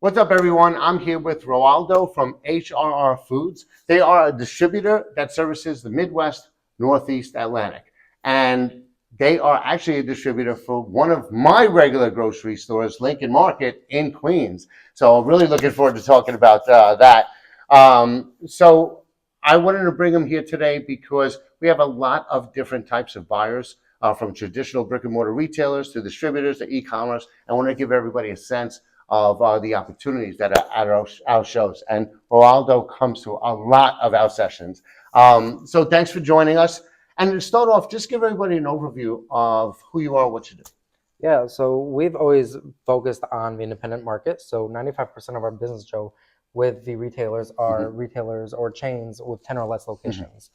What's up, everyone? I'm here with Roaldo from HRR Foods. They are a distributor that services the Midwest, Northeast Atlantic. And they are actually a distributor for one of my regular grocery stores, Lincoln Market in Queens. So I'm really looking forward to talking about that. So I wanted to bring them here today because we have a lot of different types of buyers, from traditional brick and mortar retailers to distributors to e-commerce. I want to give everybody a sense of the opportunities that are at our shows. And Roaldo comes to a lot of our sessions. So thanks for joining us. And to start off, just give everybody an overview of who you are, what you do. Yeah, so we've always focused on the independent market. So 95% of our business, Joe, with the retailers are retailers or chains with 10 or less locations.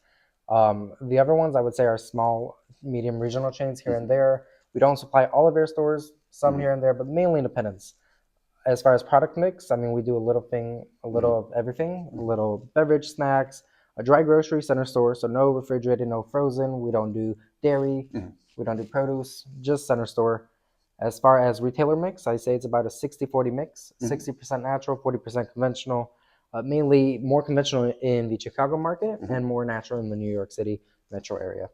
The other ones I would say are small, medium regional chains here and there. We don't supply all of their stores, some here and there, but mainly independents. As far as product mix, I mean, we do a little of everything, a little beverage, snacks, a dry grocery, center store. So no refrigerated, no frozen. We don't do dairy. We don't do produce, just center store. As far as retailer mix, I say it's about a 60-40 mix, 60% natural, 40% conventional, mainly more conventional in the Chicago market and more natural in the New York City metro area.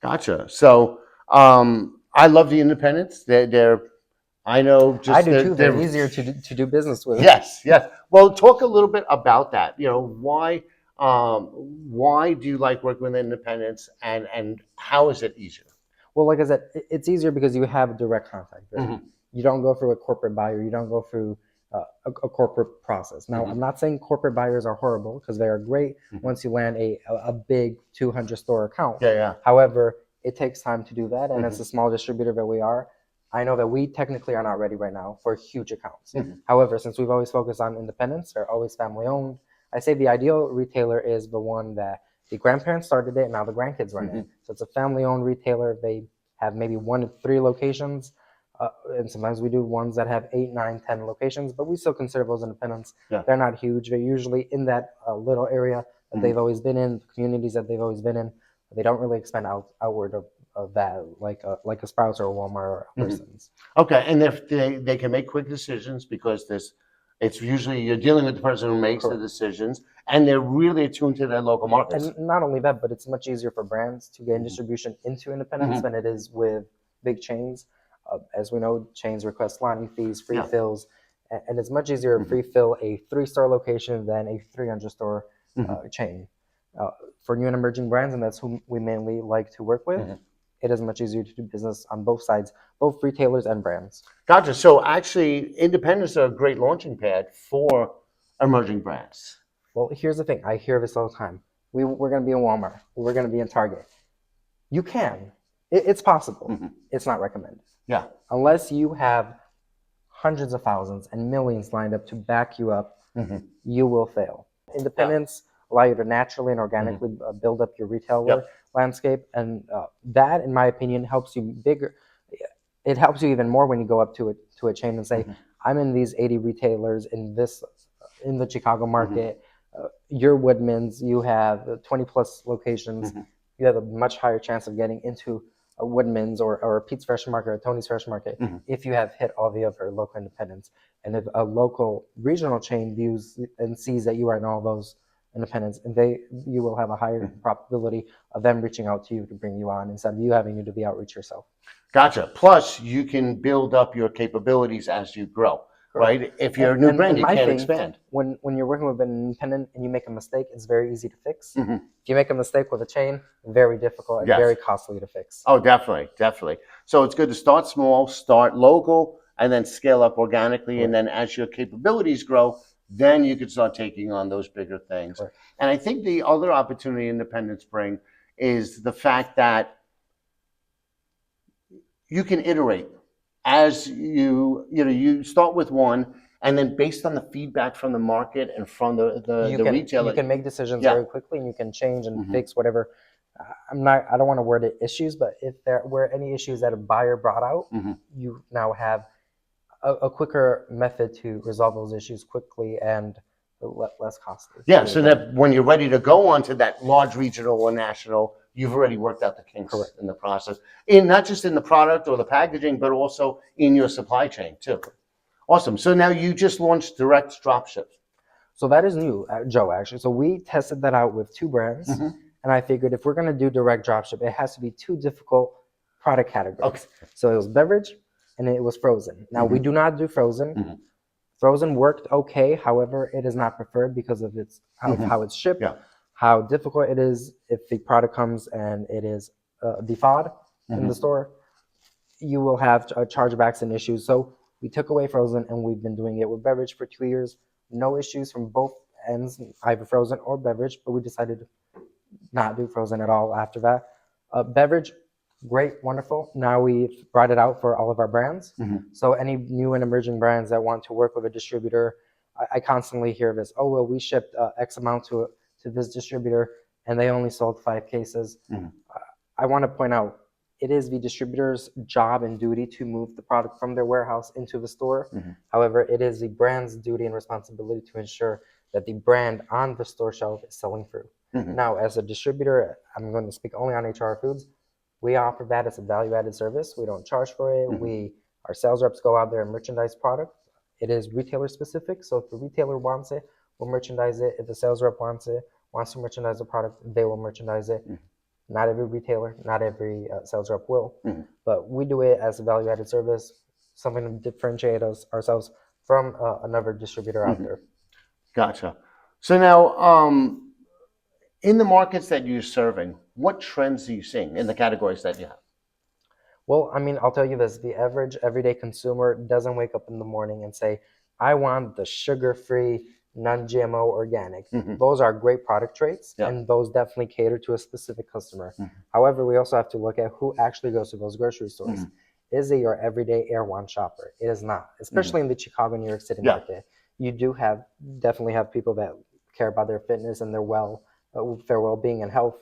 Gotcha. So I love the independents. I know just I do too. They're easier to do business with. Yes, yes. Well, talk a little bit about that. Why do you like working with independents, and how is it easier? Well, like I said, it's easier because you have direct contact. Right? You don't go through a corporate buyer. You don't go through a corporate process. Now, I'm not saying corporate buyers are horrible, because they are great once you land a big 200 store account. Yeah. However, it takes time to do that. And as a small distributor that we are, I know that we technically are not ready right now for huge accounts. However, since we've always focused on independents, they're always family owned. I say the ideal retailer is the one that the grandparents started it and now the grandkids run it. So it's a family owned retailer. They have maybe 1 to 3 locations. And sometimes we do ones that have 8, 9, 10 locations, but we still consider those independents. Yeah. They're not huge. They're usually in that little area that they've always been in, the communities that they've always been in. They don't really expand outward of that like a Sprouts or a Walmart or Albertsons. Okay, and if they can make quick decisions, because it's usually you're dealing with the person who makes the decisions, and they're really attuned to their local markets. And not only that, but it's much easier for brands to gain distribution into independents than it is with big chains. As we know, chains request lining fees, free fills, and it's much easier to free fill a 3-store location than a 300-store chain. For new and emerging brands, and that's who we mainly like to work with, it is much easier to do business on both sides, both retailers and brands. Gotcha. So actually, independents are a great launching pad for emerging brands. Well, here's the thing. I hear this all the time. We're going to be in Walmart. We're going to be in Target. You can. It's possible. It's not recommended. Yeah. Unless you have hundreds of thousands and millions lined up to back you up, you will fail. Independents allow you to naturally and organically build up your retail landscape, and that, in my opinion, helps you bigger. It helps you even more when you go up to a chain and say, "I'm in these 80 retailers in the Chicago market. You're Woodman's. You have 20 plus locations. You have a much higher chance of getting into a Woodman's or a Pete's Fresh Market or Tony's Fresh Market if you have hit all the other local independents. And if a local regional chain views and sees that you are in all those independents, and you will have a higher probability of them reaching out to you to bring you on instead of you having to do the outreach yourself." Gotcha. Plus, you can build up your capabilities as you grow. Right? If you're a new brand, you can't expand. When you're working with an independent and you make a mistake, it's very easy to fix. If you make a mistake with a chain, very difficult and very costly to fix. Oh, definitely. So it's good to start small, start local, and then scale up organically. And then as your capabilities grow, then you can start taking on those bigger things. And I think the other opportunity independents bring is the fact that you can iterate. As you start with one, and then based on the feedback from the market and from the retailer, you can make decisions very quickly, and you can change and fix whatever. I don't want to word it issues, but if there were any issues that a buyer brought out, you now have a quicker method to resolve those issues quickly and less costly. Yeah, so that when you're ready to go on to that large regional or national, you've already worked out the kinks in the process, not just in the product or the packaging, but also in your supply chain too. Awesome. So now you just launched direct dropship. So that is new, Joe, actually. So we tested that out with 2 brands. Mm-hmm. And I figured if we're going to do direct dropship, it has to be 2 difficult product categories. Okay. So it was beverage and it was frozen. Now, we do not do frozen. Mm-hmm. Frozen worked okay. However, it is not preferred because of its how it's shipped, how difficult it is if the product comes and it is thawed in the store. You will have chargebacks and issues. So we took away frozen and we've been doing it with beverage for 2 years. No issues from both ends, either frozen or beverage, but we decided to not do frozen at all after that. Beverage, great, wonderful. Now we've brought it out for all of our brands. So any new and emerging brands that want to work with a distributor, I constantly hear this, oh, well, we shipped X amount to this distributor and they only sold 5 cases. I want to point out, it is the distributor's job and duty to move the product from their warehouse into the store. However, it is the brand's duty and responsibility to ensure that the brand on the store shelf is selling through. Now, as a distributor, I'm going to speak only on HRR Foods. We offer that as a value-added service. We don't charge for it. Our sales reps go out there and merchandise product. It is retailer specific. So if the retailer wants it, we'll merchandise it. If the sales rep wants to merchandise the product, they will merchandise it. Not every retailer, not every sales rep will, but we do it as a value-added service, something to differentiate ourselves from another distributor out there. Gotcha. So now, in the markets that you're serving, what trends are you seeing in the categories that you have? Well, I mean, I'll tell you this, the average everyday consumer doesn't wake up in the morning and say, I want the sugar-free, non-GMO organic. Those are great product traits, and those definitely cater to a specific customer. However, we also have to look at who actually goes to those grocery stores. Is it your everyday Erewhon shopper? It is not, especially in the Chicago, New York City market. You do definitely have people that care about their fitness and their well-being and health.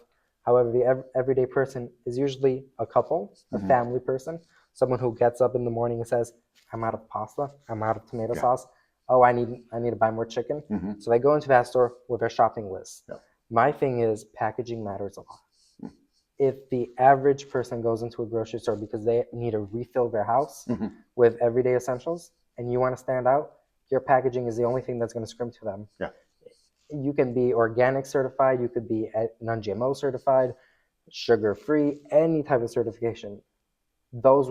However, the everyday person is usually a couple, a family person, someone who gets up in the morning and says, I'm out of pasta, I'm out of tomato sauce. Oh, I need to buy more chicken. So they go into that store with their shopping list. My thing is packaging matters a lot. If the average person goes into a grocery store because they need to refill their house with everyday essentials and you want to stand out, your packaging is the only thing that's going to scream to them. You can be organic certified, you could be non-GMO certified, sugar-free, any type of certification. Those,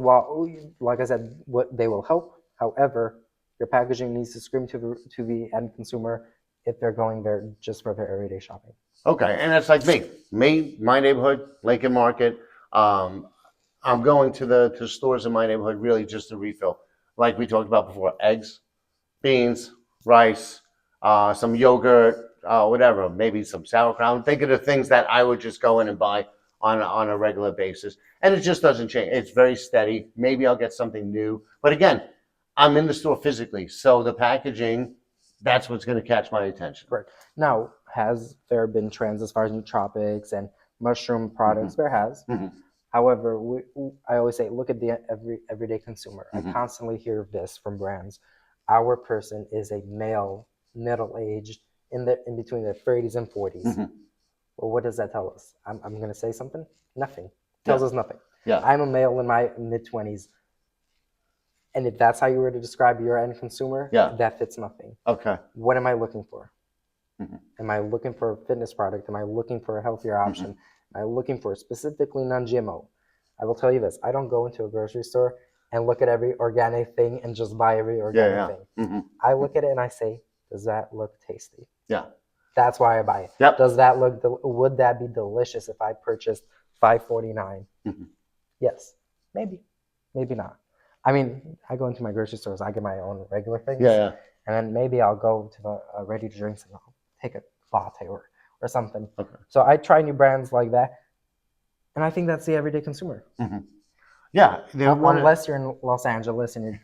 like I said, they will help. However, your packaging needs to scream to the end consumer if they're going there just for their everyday shopping. Okay, and that's like my neighborhood, Lincoln Market. I'm going to the stores in my neighborhood really just to refill, like we talked about before: eggs, beans, rice, some yogurt, whatever, maybe some sauerkraut. Think of the things that I would just go in and buy on a regular basis, and it just doesn't change. It's very steady. Maybe I'll get something new, but again, I'm in the store physically, so the packaging, that's what's going to catch my attention. Right. Now, has there been trends as far as nootropics and mushroom products? There has. However, I always say, look at the everyday consumer. I constantly hear this from brands. Our person is a male, middle-aged, in between their 30s and 40s. Well, what does that tell us? I'm going to say something? Nothing. Tells us nothing. I'm a male in my mid-20s. And if that's how you were to describe your end consumer, that fits nothing. Okay. What am I looking for? Am I looking for a fitness product? Am I looking for a healthier option? Am I looking for specifically non-GMO? I will tell you this. I don't go into a grocery store and look at every organic thing and just buy every organic thing. I look at it and I say, does that look tasty? That's why I buy it. Does that would that be delicious if I purchased $5.49? Yes. Maybe. Maybe not. I mean, I go into my grocery stores, I get my own regular things. And then maybe I'll go to the ready to drinks and I'll take a latte or something. So I try new brands like that. And I think that's the everyday consumer. Unless you're in Los Angeles and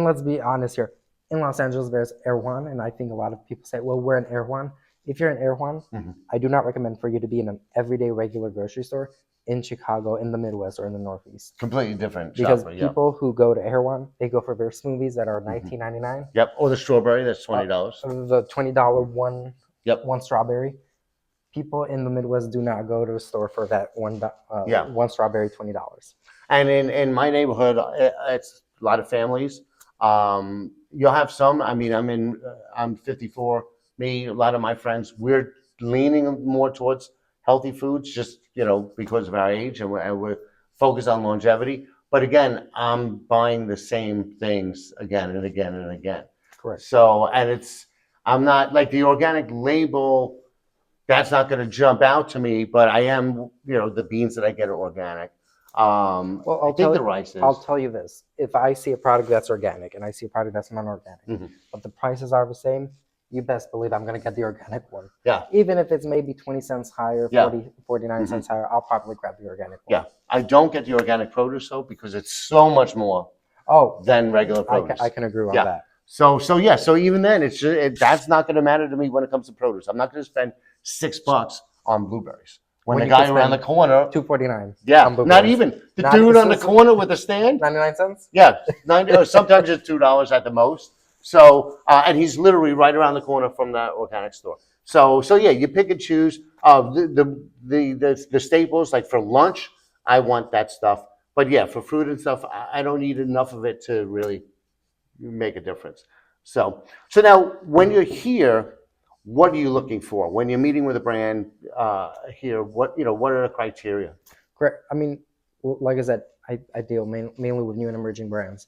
let's be honest here. In Los Angeles, there's Erewhon, and I think a lot of people say, well, we're in Erewhon. If you're in Erewhon, I do not recommend for you to be in an everyday regular grocery store in Chicago, in the Midwest, or in the Northeast. Completely different. Because people who go to Erewhon, they go for their smoothies that are $19.99. Or the strawberry, that's $20. The $20 one strawberry. People in the Midwest do not go to a store for that one strawberry, $20. And in my neighborhood, it's a lot of families. You'll have some. I mean, I'm 54. Me, a lot of my friends, we're leaning more towards healthy foods, just because of our age, and we're focused on longevity. But again, I'm buying the same things again and again and again. Correct. So, and I'm not like the organic label. That's not going to jump out to me, but I am, the beans that I get are organic. Well, I think the rice I'll is. tell you this. If I see a product that's organic and I see a product that's non-organic, Mhm. but the prices are the same, you best believe I'm going to get the organic one. Yeah, Even if it's maybe 20 cents higher, yeah, 49 Mhm. cents higher, I'll probably grab the organic one. yeah. I don't get the organic produce though because it's so much more Oh, than regular I produce. can agree on Yeah. that. So even then, that's not going to matter to me when it comes to produce. I'm not going to spend $6 on blueberries when When the you could guy around the spend corner. $2.49 on Yeah, not blueberries. even the Not dude on the corner with the stand. 99 cents? Yeah, 90, or sometimes it's $2 at the most. So, and he's literally right around the corner from that organic store. So yeah, you pick and choose. The staples like for lunch, I want that stuff. But yeah, for fruit and stuff, I don't need enough of it to really make a difference. So now when you're here, what are you looking for when you're meeting with a brand here? What are the criteria? Correct. I mean, like I said, I deal mainly with new and emerging brands.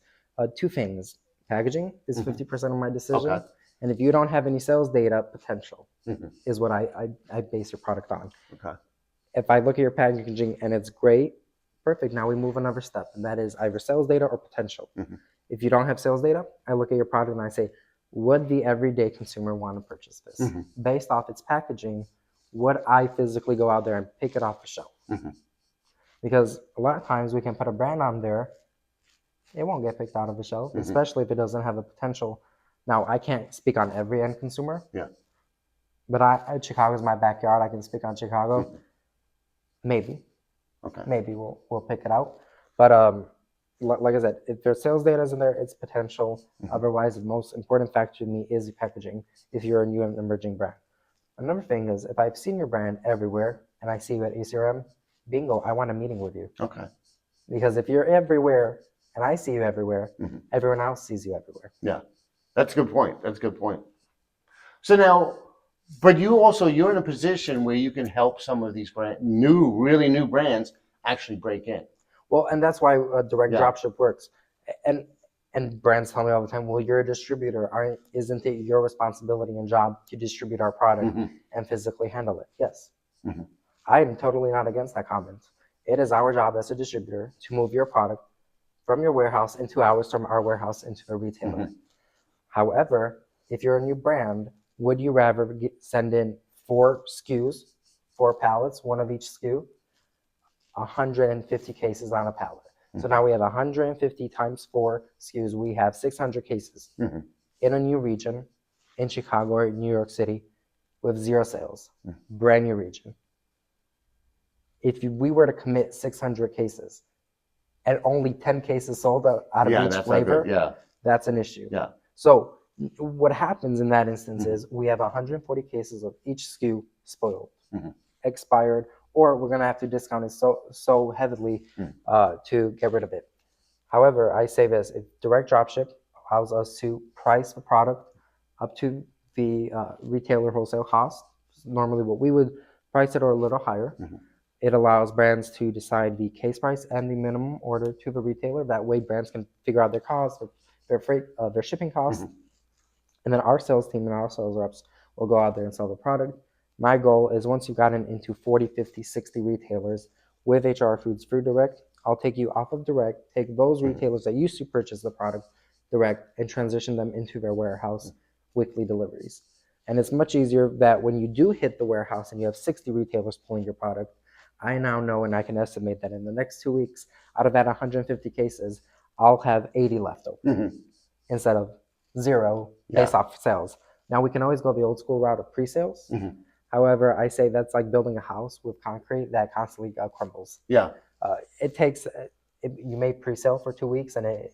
Two things. Packaging is 50% of my decision. Okay. And if you don't have any sales data, potential Mhm. is what I base your product on. Okay. If I look at your packaging and it's great, perfect. Now we move another step, and that is either sales data or potential. Mhm. If you don't have sales data, I look at your product and I say, would the everyday consumer want to purchase this? Mhm. Based off its packaging, would I physically go out there and pick it off the shelf? Mhm. Because a lot of times we can put a brand on there, it won't get picked out of the shelf, Mhm. especially if it doesn't have a potential. Now, I can't speak on every end consumer, Yeah. but Chicago's my backyard. I can speak on Chicago. Mhm. Maybe, Okay. maybe we'll pick it out. But like I said, if there's sales data in there, it's potential. Mhm. Otherwise, the most important factor to me is the packaging. If you're a new and emerging brand, another thing is if I've seen your brand everywhere and I see you at ACRM, bingo, I want a meeting with you. Okay. Because if you're everywhere and I see you everywhere, Mhm. everyone else sees you everywhere. Yeah, that's a good point. That's a good point. So now, but you're in a position where you can help some of these really new brands actually break in. Well, and that's why direct Yeah. dropship works. And and brands tell me all the time, well, you're a distributor. Isn't it your responsibility and job to distribute our product Mhm. and physically handle it? Yes. Mhm. I am totally not against that comment. It is our job as a distributor to move your product from your warehouse into ours, from our warehouse into a retailer. Mhm. However, if you're a new brand, would you rather send in 4 SKUs, 4 pallets, one of each SKU, 150 cases on a pallet? So now we have 150 times 4 SKUs. We have 600 cases Mhm. in a new region, in Chicago or New York City, with 0 sales, Mhm. brand new region. If we were to commit 600 cases and only 10 cases sold out of Yeah, each that's not flavor, good. Yeah. that's an issue. Yeah. So what happens in that instance Mhm. is we have 140 cases of each SKU spoiled, Mhm. expired, or we're going to have to discount it so heavily to get rid of it. However, I say this: if direct dropship allows us to price the product up to the retailer wholesale cost, normally what we would price it or a little higher. Mhm. It allows brands to decide the case price and the minimum order to the retailer. That way, brands can figure out their costs, their freight, their shipping costs, Mhm. and then our sales team and our sales reps will go out there and sell the product. My goal is once you've gotten into 40, 50, 60 retailers with HR Foods through direct, I'll take you off of direct, take those retailers that used to purchase the product direct, and transition them into their warehouse weekly deliveries. And it's much easier that when you do hit the warehouse and you have 60 retailers pulling your product, I now know and I can estimate that in the next 2 weeks, out of that 150 cases, I'll have 80 left over Mhm. instead of 0 based Yeah. off sales. Now we can always go the old school route of pre-sales. Mhm. However, I say that's like building a house with concrete that constantly crumbles. Yeah. It takes you may pre-sale for 2 weeks and it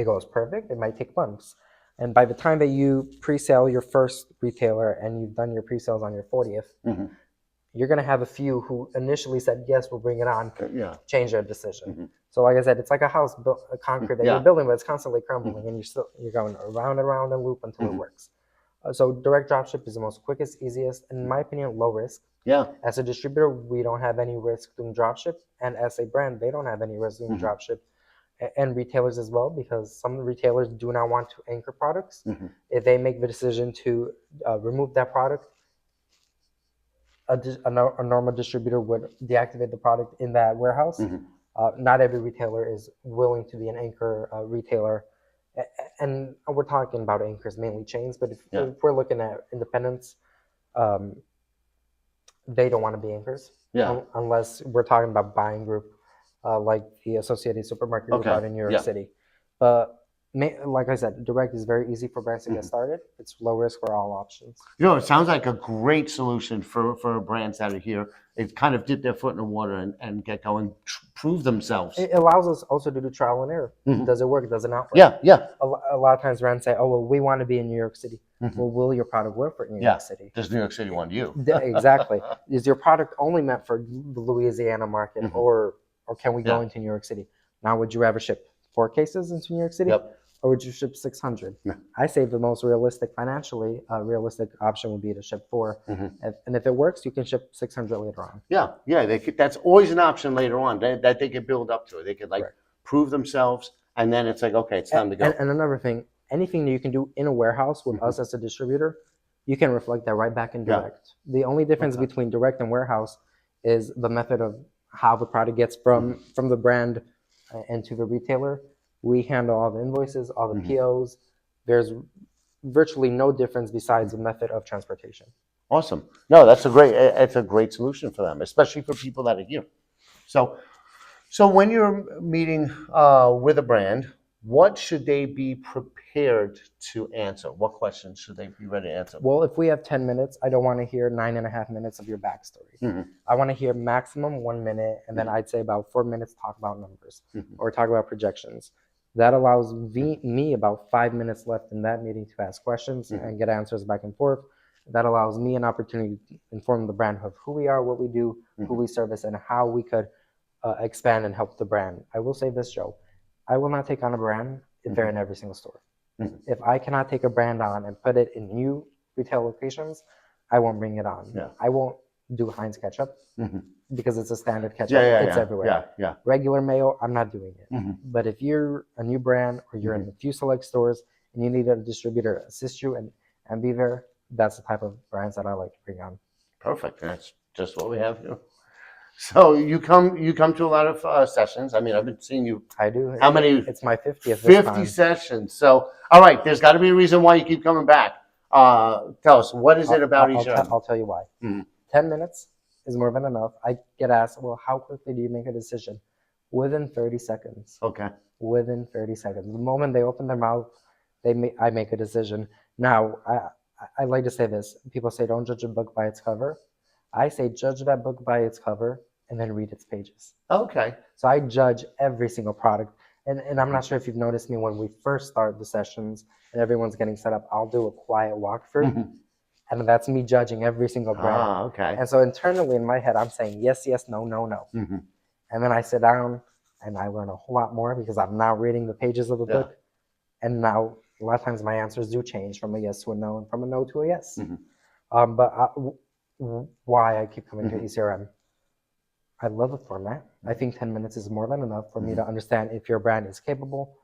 goes perfect. It might take months. And by the time that you pre-sale your first retailer and you've done your pre-sales on your 40th, Mhm. you're going to have a few who initially said, yes, we'll bring it on, Yeah. change their decision. Mhm. So like I said, it's like a house built, a concrete that Yeah. you're building, but it's constantly crumbling, and you're going around and around and loop until it works. So direct dropship is the most quickest, easiest, and in my opinion, low risk. Yeah. As a distributor, we don't have any risk doing dropship, and as a brand, they don't have any risk doing dropship, and retailers as well, because some retailers do not want to anchor products. If they make the decision to remove that product, a normal distributor would deactivate the product in that warehouse. Not every retailer is willing to be an anchor retailer. And we're talking about anchors, mainly chains, but if we're looking at independents, they don't want to be anchors unless we're talking about buying group, like the Associated Supermarket Group out in New York City. But like I said, direct is very easy for brands to get started. It's low risk for all options. It sounds like a great solution for brands that are here. They kind of dip their foot in the water and get going, prove themselves. It allows us also to do trial and error. Does it work? Does it not work? Yeah. A lot of times brands say, oh, well, we want to be in New York City. Well, will your product work for New York City? Does New York City want you? Exactly. Is your product only meant for the Louisiana market, or can we go into New York City? Now, would you rather ship 4 cases into New York City? Or would you ship 600? I say the most realistic, financially realistic option would be to ship 4. And if it works, you can ship 600 later on. Yeah. That's always an option later on that they could build up to. They could prove themselves, and then it's like, okay, it's time to go. And another thing, anything that you can do in a warehouse with us as a distributor, you can reflect that right back in direct. The only difference between direct and warehouse is the method of how the product gets from the brand and to the retailer. We handle all the invoices, all the POs. There's virtually no difference besides the method of transportation. Awesome. No, it's a great solution for them, especially for people that are here. So when you're meeting with a brand, what should they be prepared to answer? What questions should they be ready to answer? Well, if we have 10 minutes, I don't want to hear 9.5 minutes of your backstory. I want to hear maximum 1 minute, and then I'd say about 4 minutes talk about numbers or talk about projections. That allows me about 5 minutes left in that meeting to ask questions and get answers back and forth. That allows me an opportunity to inform the brand of who we are, what we do, who we service, and how we could expand and help the brand. I will say this, Joe. I will not take on a brand if they're in every single store. If I cannot take a brand on and put it in new retail locations, I won't bring it on. I won't do Heinz ketchup because it's a standard ketchup. It's everywhere. Regular mayo, I'm not doing it. But if you're a new brand or you're in a few select stores and you need a distributor to assist you and be there, that's the type of brands that I like to bring on. Perfect. That's just what we have here. So you come to a lot of sessions. I mean, I've been seeing you. I do. How many? It's my 50th. 50 sessions. So, all right, there's got to be a reason why you keep coming back. Tell us, what is it about each other? I'll tell you why. 10 minutes is more than enough. I get asked, well, how quickly do you make a decision? Within 30 seconds. Okay. Within 30 seconds. The moment they open their mouth, I make a decision. Now, I like to say this. People say, don't judge a book by its cover. I say, judge that book by its cover and then read its pages. Okay. So I judge every single product. And I'm not sure if you've noticed me when we first start the sessions and everyone's getting set up, I'll do a quiet walkthrough. And that's me judging every single brand. Okay. And so internally in my head, I'm saying, yes, yes, no, no, no. And then I sit down and I learn a whole lot more because I'm now reading the pages of the book. And now a lot of times my answers do change from a yes to a no and from a no to a yes. Why I keep coming to ECRM? I love the format. I think 10 minutes is more than enough for me to understand if your brand is capable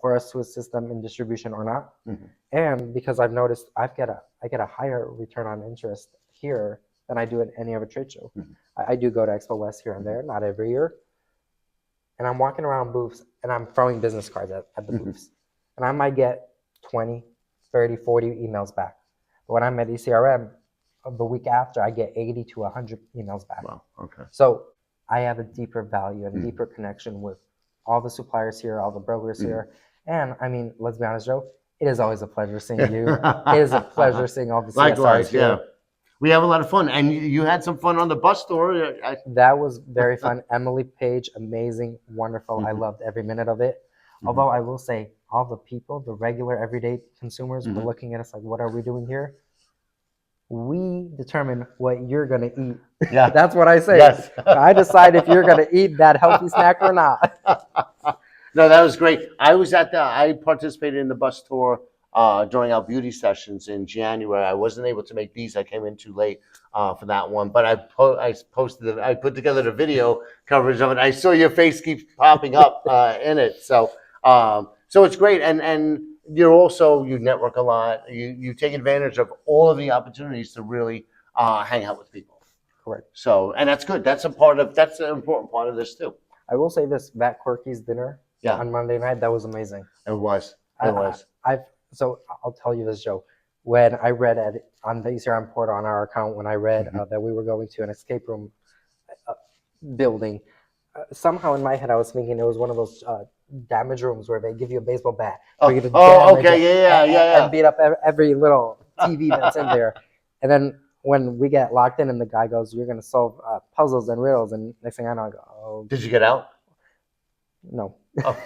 for us to assist them in distribution or not. And because I've noticed I get a higher return on interest here than I do at any other trade show. I do go to Expo West here and there, not every year. And I'm walking around booths and I'm throwing business cards at the booths. And I might get 20, 30, 40 emails back. But when I'm at ECRM, the week after, I get 80 to 100 emails back. Wow. Okay. So I have a deeper value and a deeper connection with all the suppliers here, all the brokers here. And I mean, let's be honest, Joe, it is always a pleasure seeing you. It is a pleasure seeing all the CSRs Likewise, here. We have a lot of fun. And you had some fun on the bus tour. That was very fun. Emily Page, amazing, wonderful. I loved every minute of it. Although I will say, all the people, the regular everyday consumers were looking at us like, what are we doing here? We determine what you're going to eat. Yeah. That's what I say. Yes. I decide if you're going to eat that healthy snack or not. No, that was great. I participated in the bus tour during our beauty sessions in January. I wasn't able to make these. I came in too late for that one, but I put together the video coverage of it. I saw your face keeps popping up in it. So it's great. And you network a lot. You take advantage of all of the opportunities to really hang out with people. Correct. So, and that's good. That's an important part of this too. I will say this, Vat Quirky's dinner on Monday night, that was amazing. It was. So I'll tell you this, Joe. When I read on the ECRM portal on our account, when I read that we were going to an escape room building, somehow in my head I was thinking it was one of those damage rooms where they give you a baseball bat for you to damage and beat up every little TV that's in there. And then when we get locked in and the guy goes, "You're going to solve puzzles and riddles," and next thing I know, I go, "Oh." Did you get out? No. Oh.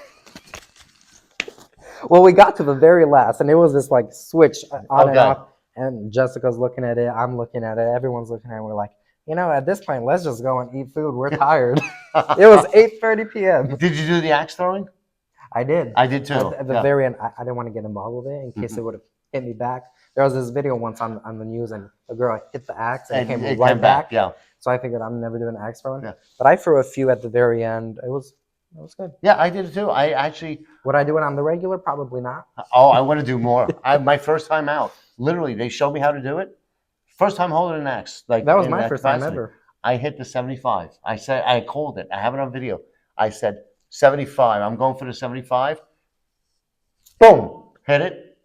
Well, we got to the very last, and it was this like switch on and off. And Jessica's looking at it, I'm looking at it, everyone's looking at it. We're like, at this point, let's just go and eat food. We're tired. It was 8:30 p.m. Did you do the axe throwing? I did. I did too. At the very end, I didn't want to get involved with it in case it would have hit me back. There was this video once on the news, and a girl hit the axe and it came right back. Yeah. So I figured I'm never doing axe throwing. Yeah. But I threw a few at the very end. It was good. Yeah, I did it too. Would I do it on the regular? Probably not. Oh, I want to do more. My first time out. Literally, they showed me how to do it. First time holding an axe. Like that was my first time ever. I hit the 75. I called it. I have it on video. I said 75. I'm going for the 75. Boom, hit it.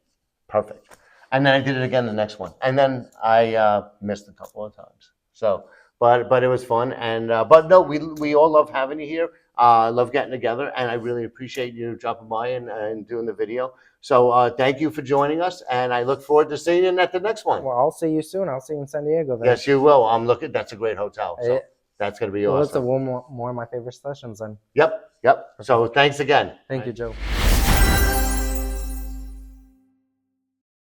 Perfect. And then I did it again the next one. And then I missed a couple of times. So, but it was fun. And but no, we all love having you here. Love getting together, and I really appreciate you dropping by and doing the video. So thank you for joining us, and I look forward to seeing you at the next one. Well, I'll see you soon. I'll see you in San Diego then. Yes, you will. That's a great hotel. So that's going to be awesome. That's one more of my favorite sessions then. Yep. So thanks again. Thank you, Joe.